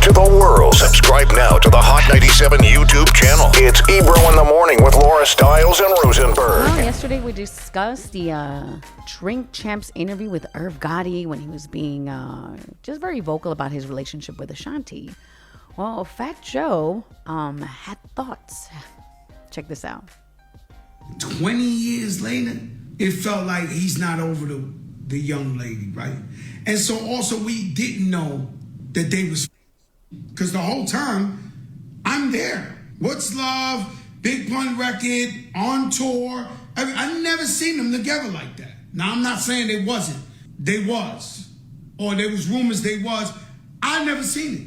to the world. Subscribe now to the Hot 97 YouTube channel. It's Ebro in the Morning with Laura Stiles and Rosenberg. Well, yesterday we discussed the Drink Champs interview with Irv Gotti when he was being just very vocal about his relationship with Ashanti. Well, Fat Joe had thoughts. Check this out. 20 years later, it felt like he's not over the young lady, right? And so also we didn't know that they was, because the whole time I'm there. What's Love, Big Pun Record, on tour. I never seen them together like that. Now I'm not saying they wasn't. They was. Or there was rumors they was. I never seen it.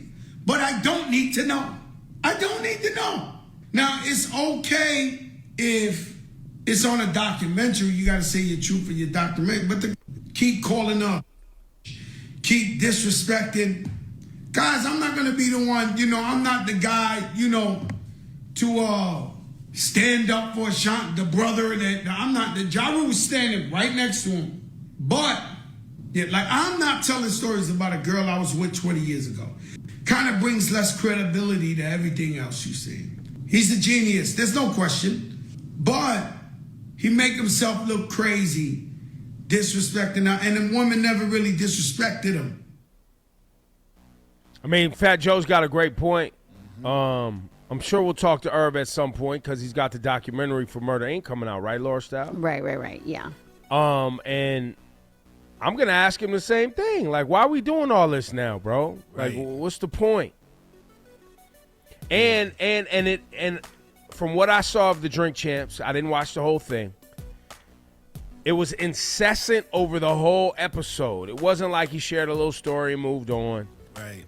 But I don't need to know. I don't need to know. Now it's okay if it's on a documentary, you gotta say your truth for your documentary, but to keep calling up, keep disrespecting. Guys, I'm not gonna be the one, I'm not the guy, to stand up for Ashanti, the brother that, I'm not, the Ja Rule was standing right next to him. But, I'm not telling stories about a girl I was with 20 years ago. Kind of brings less credibility to everything else you see. He's a genius, there's no question. But he make himself look crazy, disrespecting her, and the woman never really disrespected him. I mean, Fat Joe's got a great point. I'm sure we'll talk to Irv at some point because he's got the documentary for Murder Inc. coming out, right, Laura Style? Right, yeah. And I'm gonna ask him the same thing. Like, why are we doing all this now, bro? Like, what's the point? And from what I saw of the Drink Champs, I didn't watch the whole thing. It was incessant over the whole episode. It wasn't like he shared a little story and moved on. Right.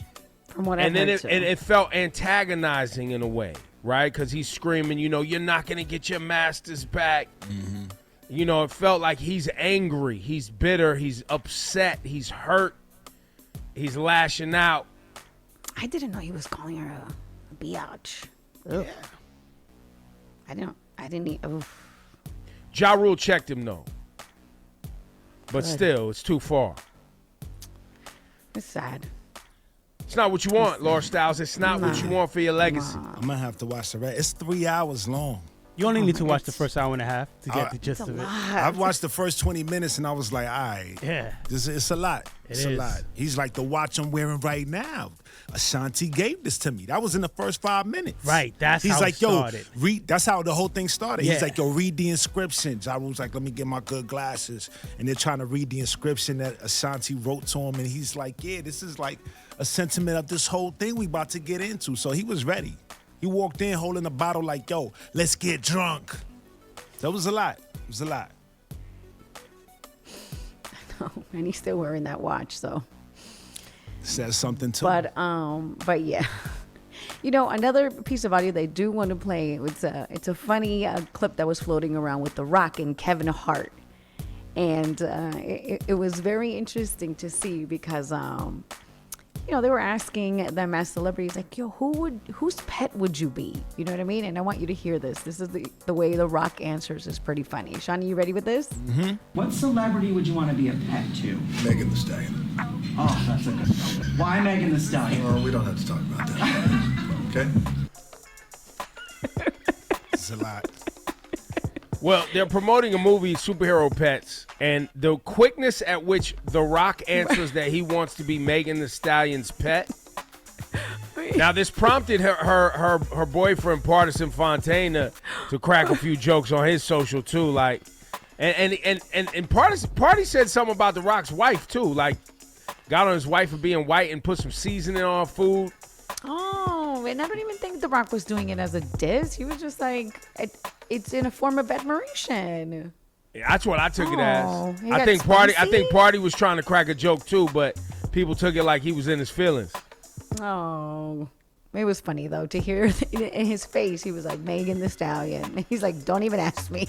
From what And I then heard, it felt antagonizing in a way, right? Because he's screaming, you're not going to get your masters back. Mm-hmm. It felt like he's angry. He's bitter. He's upset. He's hurt. He's lashing out. I didn't know he was calling her a biatch. Ugh. Yeah. I didn't. Oof. Ja Rule checked him, though. But still, it's too far. It's sad. It's not what you want, Laura Styles. It's not what you want for your legacy. I'm going to have to watch the rest. It's 3 hours long. You only need to watch the first hour and a half to get the gist of it. I've watched the first 20 minutes and I was like, all right. Yeah. It's a lot. It's a lot. He's like the watch I'm wearing right now. Ashanti gave this to me. That was in the first 5 minutes. Right. That's how it started. Read. That's how the whole thing started. Yeah. He's like, read the inscription. Ja Rule's like, let me get my good glasses. And they're trying to read the inscription that Ashanti wrote to him. And he's like, yeah, this is like a sentiment of this whole thing we about to get into. So he was ready. He walked in holding a bottle like, let's get drunk. That was a lot. It was a lot. I know, and he's still wearing that watch, so. Says something too. But yeah. Another piece of audio they do want to play. It's a funny clip that was floating around with The Rock and Kevin Hart. And it was very interesting to see because, they were asking them as celebrities, like, whose pet would you be? You know what I mean? And I want you to hear this. This is the way The Rock answers is pretty funny. Shawnee, you ready with this? Mm-hmm. What celebrity would you want to be a pet to? Megan Thee Stallion. Oh, that's a good one. Why Megan Thee Stallion? Well, we don't have to talk about that. Okay? It's a lot. Well, they're promoting a movie, Superhero Pets, and the quickness at which The Rock answers that he wants to be Megan Thee Stallion's pet. Now, this prompted her boyfriend, Partisan Fontaine, to crack a few jokes on his social too. Like, and Pardi said something about The Rock's wife too. Like, got on his wife for being white and put some seasoning on food. Oh, and I don't even think The Rock was doing it as a diss. He was just like, it's in a form of admiration. Yeah, that's what I took it as. I think Pardi was trying to crack a joke too, but people took it like he was in his feelings. Oh, it was funny though to hear in his face. He was like, Megan Thee Stallion. He's like, don't even ask me.